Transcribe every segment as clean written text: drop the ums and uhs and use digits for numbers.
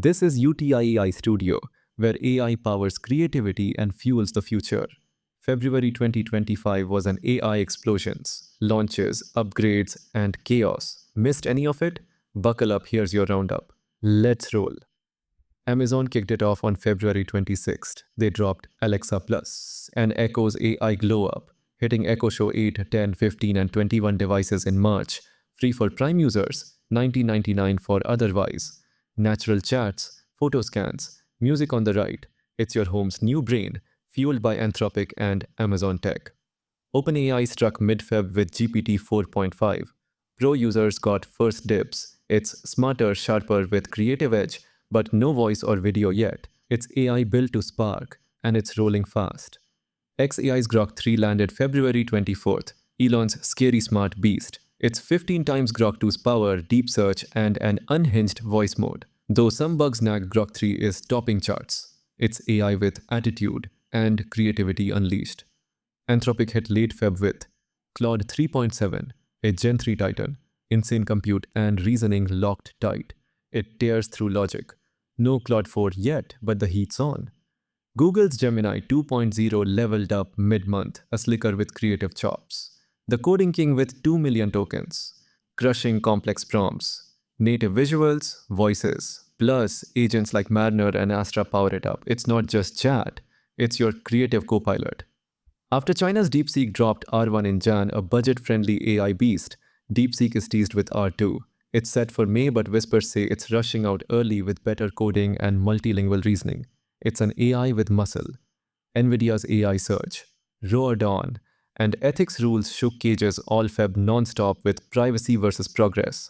This is UTI AI Studio, where AI powers creativity and fuels the future. February 2025 was an AI explosions, launches, upgrades, and chaos. Missed any of it? Buckle up, here's your roundup. Let's roll. Amazon kicked it off on February 26th. They dropped Alexa Plus and Echo's AI Glow Up, hitting Echo Show 8, 10, 15, and 21 devices in March. Free for Prime users, $19.99 for otherwise. Natural chats, photo scans, music on the right. It's your home's new brain, fueled by Anthropic and Amazon Tech. OpenAI struck mid-Feb with GPT 4.5. Pro users got first dibs. It's smarter, sharper with creative edge, but no voice or video yet. It's AI built to spark, and it's rolling fast. xAI's Grok 3 landed February 24th, Elon's scary smart beast. It's 15 times Grok 2's power, deep search, and an unhinged voice mode. Though some bugs nag, Grok 3 is topping charts. It's AI with attitude and creativity unleashed. Anthropic hit late Feb with Claude 3.7, a Gen 3 titan, insane compute and reasoning locked tight. It tears through logic. No Claude 4 yet, but the heat's on. Google's Gemini 2.0 leveled up mid-month, a slicker with creative chops. The coding king with 2 million tokens, crushing complex prompts. Native visuals, voices, plus agents like Mariner and Astra power it up. It's not just chat, it's your creative co-pilot. After China's DeepSeek dropped R1 in Jan, a budget-friendly AI beast, DeepSeek is teased with R2. It's set for May, but whispers say it's rushing out early with better coding and multilingual reasoning. It's an AI with muscle. NVIDIA's AI search roared on, and ethics rules shook cages all Feb non-stop with privacy versus progress.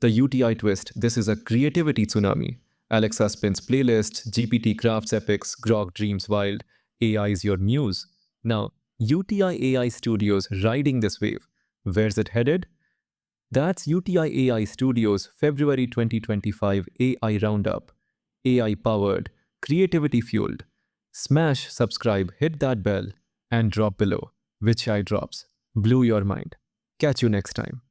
The UTI twist: this is a creativity tsunami. Alexa spins playlists, GPT crafts epics, Grok dreams wild, AI is your muse. Now, UTI AI Studios riding this wave. Where's it headed? That's UTI AI Studios February 2025 AI Roundup. AI powered, creativity fueled. Smash subscribe, hit that bell, and drop below. Which AI drops blew your mind. Catch you next time.